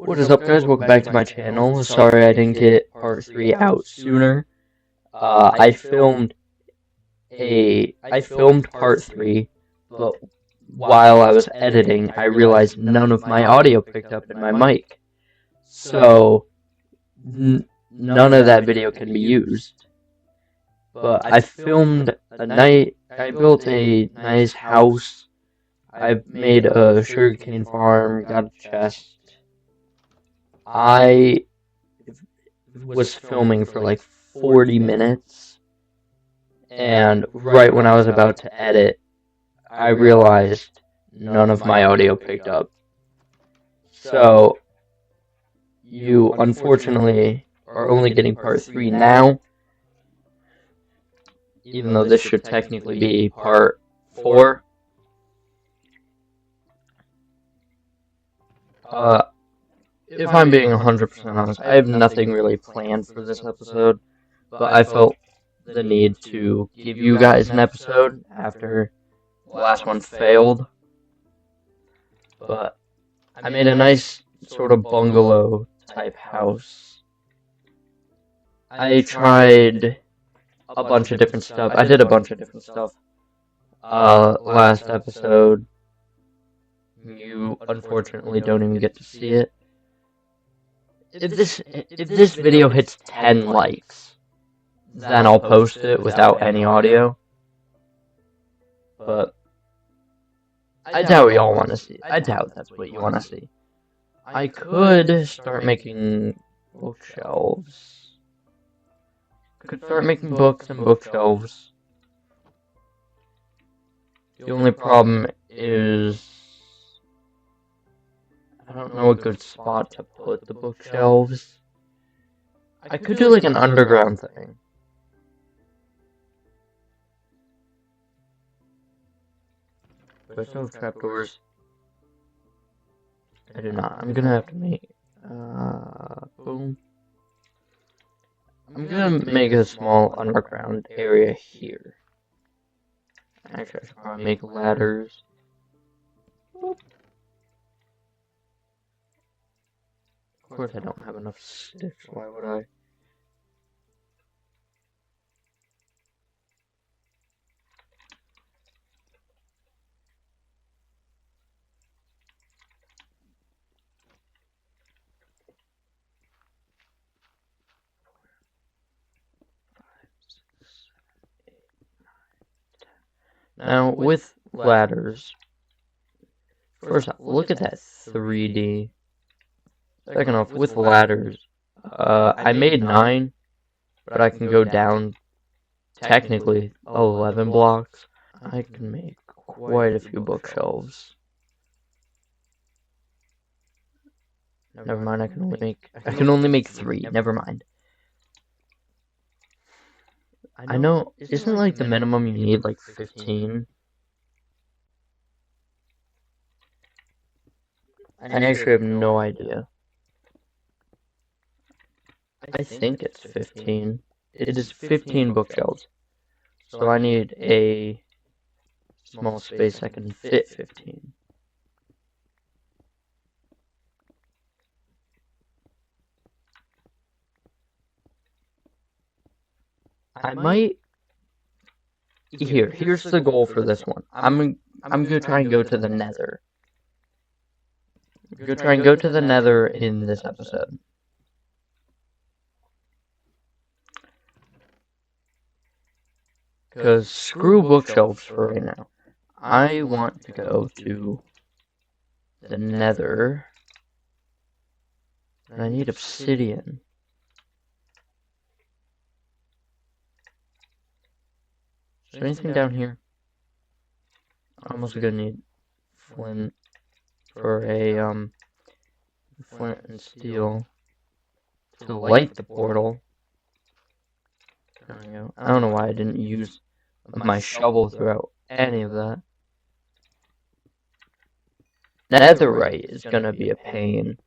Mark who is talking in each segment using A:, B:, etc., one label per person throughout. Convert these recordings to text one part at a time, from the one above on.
A: What is up, guys? Welcome back to my channel. Sorry I didn't get part 3 out sooner. I filmed part 3, but while I was editing, I realized none of my audio picked up in my mic. So, none of that video can be used. But I built a nice house. I made a sugarcane farm, got a chest. I was filming for like 40 minutes, and right when I was about to edit, I realized none of my audio picked up. So, you unfortunately are only getting part 3 now, even though this should technically be part 4. If I'm being 100% honest, I have nothing really planned for this episode, but I felt the need to give you guys an episode after the last one failed. But I made a nice sort of bungalow type house. I tried a bunch of different stuff. I did a bunch of different stuff last episode. You unfortunately don't even get to see it. If this video hits 10 likes, then I'll post it without any audio. But I doubt y'all want to see. I doubt that's what you want to see. I could start making bookshelves. Could start making books and bookshelves. The only problem is I don't know a good spot to put the bookshelves. I could do like an underground thing. Do I still have trapdoors? I do not. I'm gonna have to make, boom. I'm gonna make a small underground area here. Actually, I should probably make ladders. Boop. Of course I don't have enough sticks, why would I? Now, with ladders, first off, look at that 3D. Second off, with ladders, I made 9, but I can go down, technically, 11 blocks. I can make quite a few bookshelves. Never mind, I can only make 3, never mind. I know, isn't like the minimum you need like 15? I actually have no idea. I think it's 15. It is 15 bookshelves. So I need a small space that can fit 15. I might. Here's the goal for this one. I'm gonna try and go to the Nether. I'm gonna try and go to the Nether in this episode. Because screw bookshelves for right now. I want to go to the Nether. And I need obsidian. Is there anything down here? I'm also gonna need flint for a flint and steel to light the portal. There we go. I don't know why I didn't use my shovel throughout any of that. Netherite is gonna be a pain,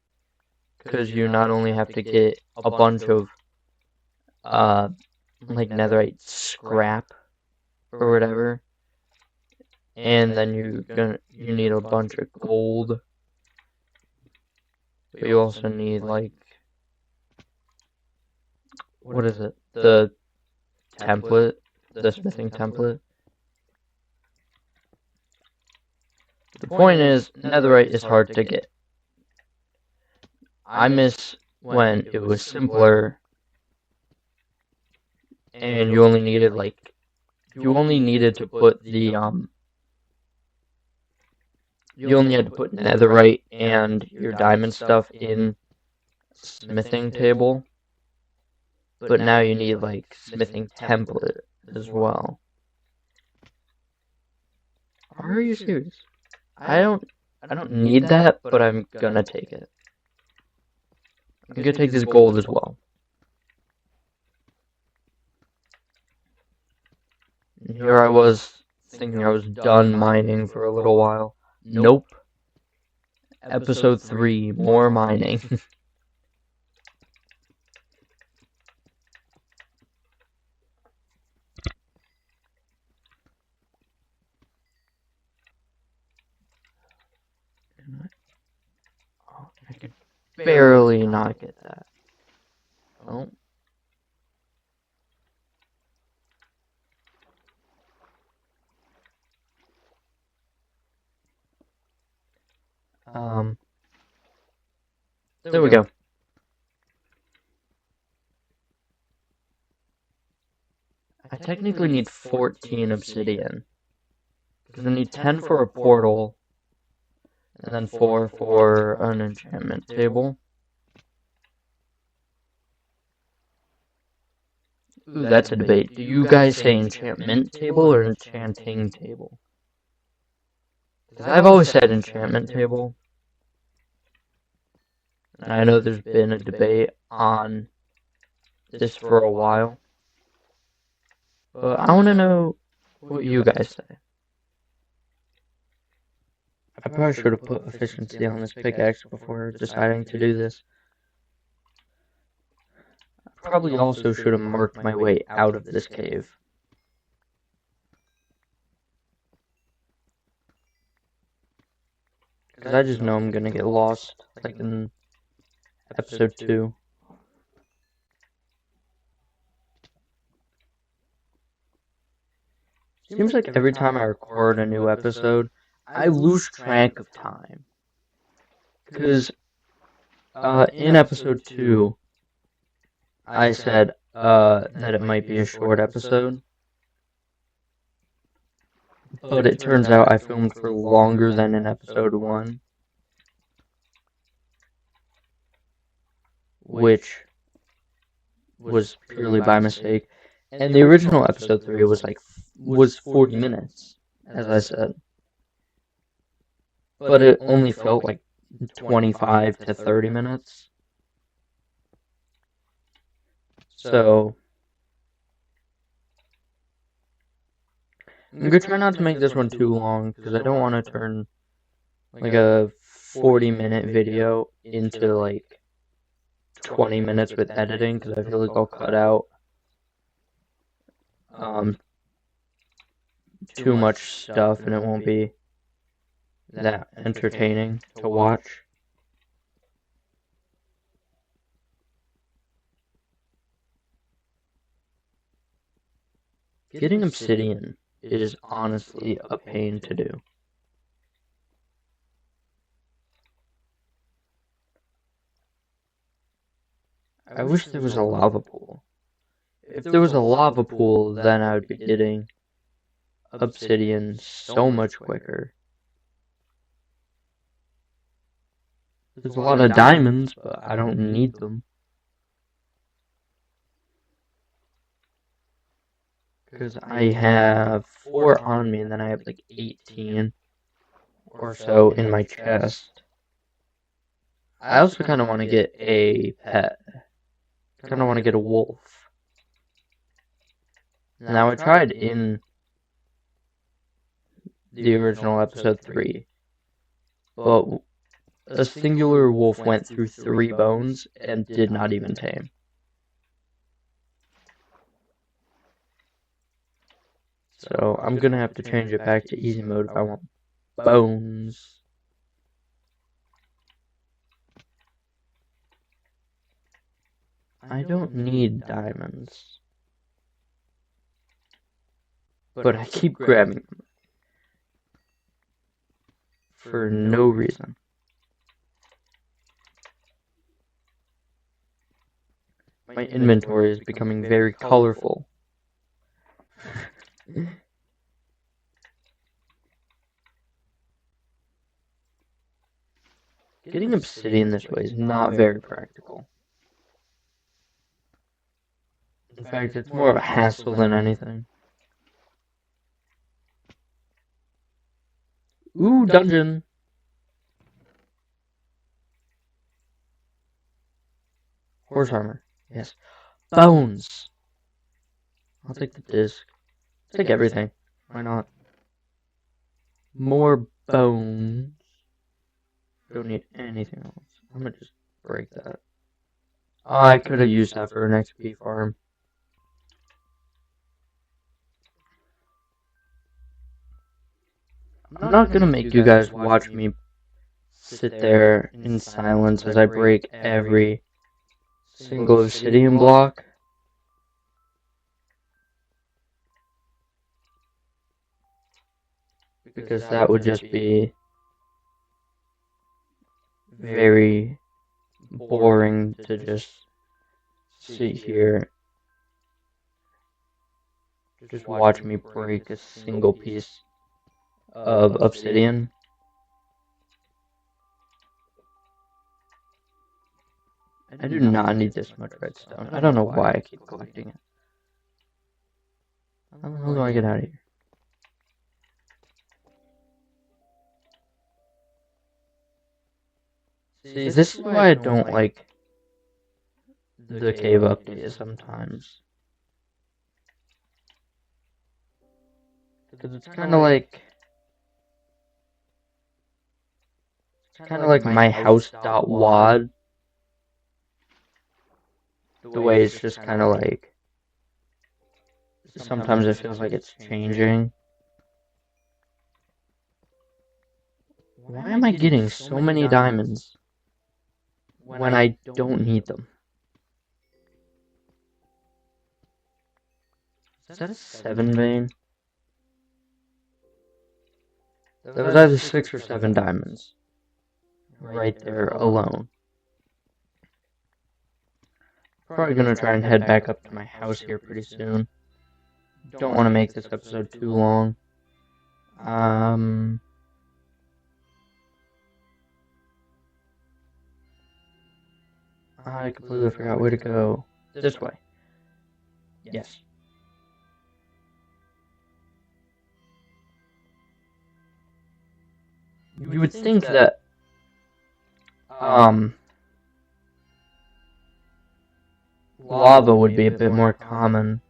A: because you not only have to get a bunch of like netherite scrap or whatever, and then you need a bunch of gold. But you also need, like, what is it? The template, the smithing template. The point is, netherite is hard to get. I miss when it was simpler and you only needed, like, you only needed to put the, you only had to put netherite and your diamond stuff in smithing table. But now you need, like, smithing template as well. Are you serious? I don't need that, but I'm gonna take it. I'm gonna take this gold as well. And here I was, thinking I was done mining for a little while. Nope. Episode 3, more mining. I could barely not get that. Oh. There we go. I technically need 14 obsidian. Because I need 10 for a portal, and then 4 for an enchantment table. Ooh, that's a debate. Do you guys say enchantment table or enchanting table? Because I've always said enchantment table. And I know there's been a debate on this for a while. But I want to know what you guys say. I probably should have put efficiency on this pickaxe before deciding to do this. I probably also should have marked my way out of this cave. Because I just know I'm going to get lost, like in episode 2. Seems like every time I record a new episode, I lose track of time. Because in episode 2, I said that it might be a short episode. But it turns out I filmed for longer than in episode 1. Which was purely by mistake. And the original episode 3 was 40 minutes, as I said. But it only felt like 25 to 30 minutes. So I'm gonna try not to make this one too long, because I don't want to turn like a 40-minute video into like 20 minutes with editing, because I feel like I'll cut out too much stuff and it won't be that entertaining to watch. Getting obsidian is honestly a pain to do. I wish there was a lava pool. If there was a lava pool, then I would be getting obsidian so much quicker. There's a lot of diamonds, but I don't need them. Because I have 4 on me, and then I have like 18 or so in my chest. I also kind of want to get a pet. Kind of want to get a wolf. Now, I tried in the original episode 3, but a singular wolf went through 3 bones and did not even tame. So I'm gonna have to change it back to easy mode if I want bones. I don't need diamonds. But I keep grabbing them. For no reason. My inventory is becoming very colorful. Getting obsidian this way is not very practical. In fact, it's more of a hassle than anything. Ooh, dungeon! Horse armor. Yes. Bones! I'll take the disc. I'll take everything. Why not? More bones. Don't need anything else. I'm gonna just break that. Oh, I could have used that for an XP farm. I'm not gonna make you guys watch me sit there in silence as I break every single obsidian block. Because that would just be very boring to just sit here, just watch me break a single piece of obsidian. I do not need this much redstone. I don't know why I keep collecting it. How the hell do I get out of here? See, this is why I don't like the cave update sometimes. Because it's kind of like my house.wad. The way it's just kind of like, sometimes it feels like it's changing. Why am I getting so many diamonds when I don't need them? Is that a 7 vein? That was either 6 or 7 diamonds. Right there alone. Probably gonna try and head back up to my house here pretty soon. Don't want to make this episode too long. I completely forgot where to go. This way. Yes. You would think that, lava would be a bit more common.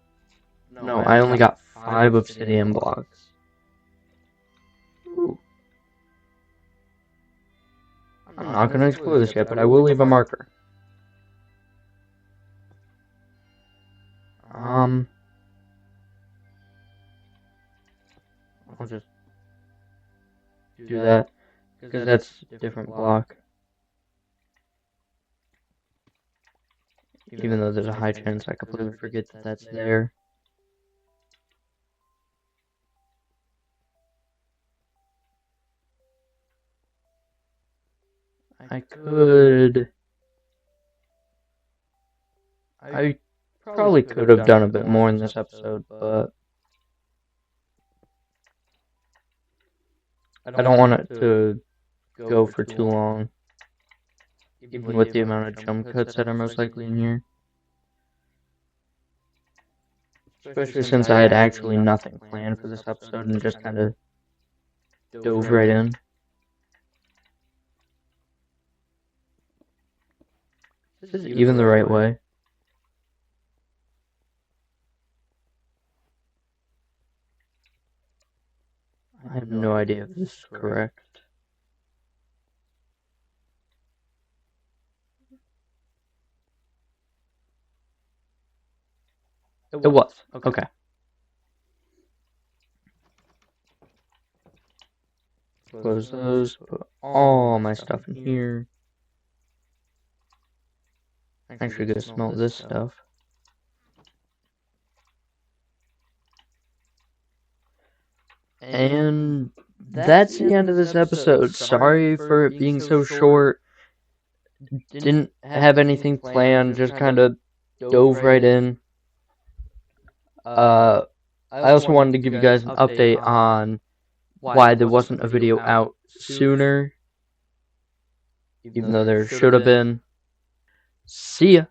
A: No, I only got 5 obsidian blocks. Ooh. I'm not going to explore this yet, but I will leave a marker. I'll just do that, because that's a different block. Even though there's a high chance I completely forget that that's there. I probably could have done a bit more in this episode, but I don't want it to go for too long, even with the amount of jump cuts that are most likely in here. Especially since I had actually nothing planned for this episode and just kind of dove right in. This is even the right way. I have no idea if this is correct. It was. Okay. Close those. Put all my stuff in here. Actually, go smell this stuff. And that's the end of this episode. Sorry for it being so short. Didn't have anything planned, just kind of dove right in. I also wanted to give you guys an update on why there wasn't a video out sooner, even though there should have been. See ya!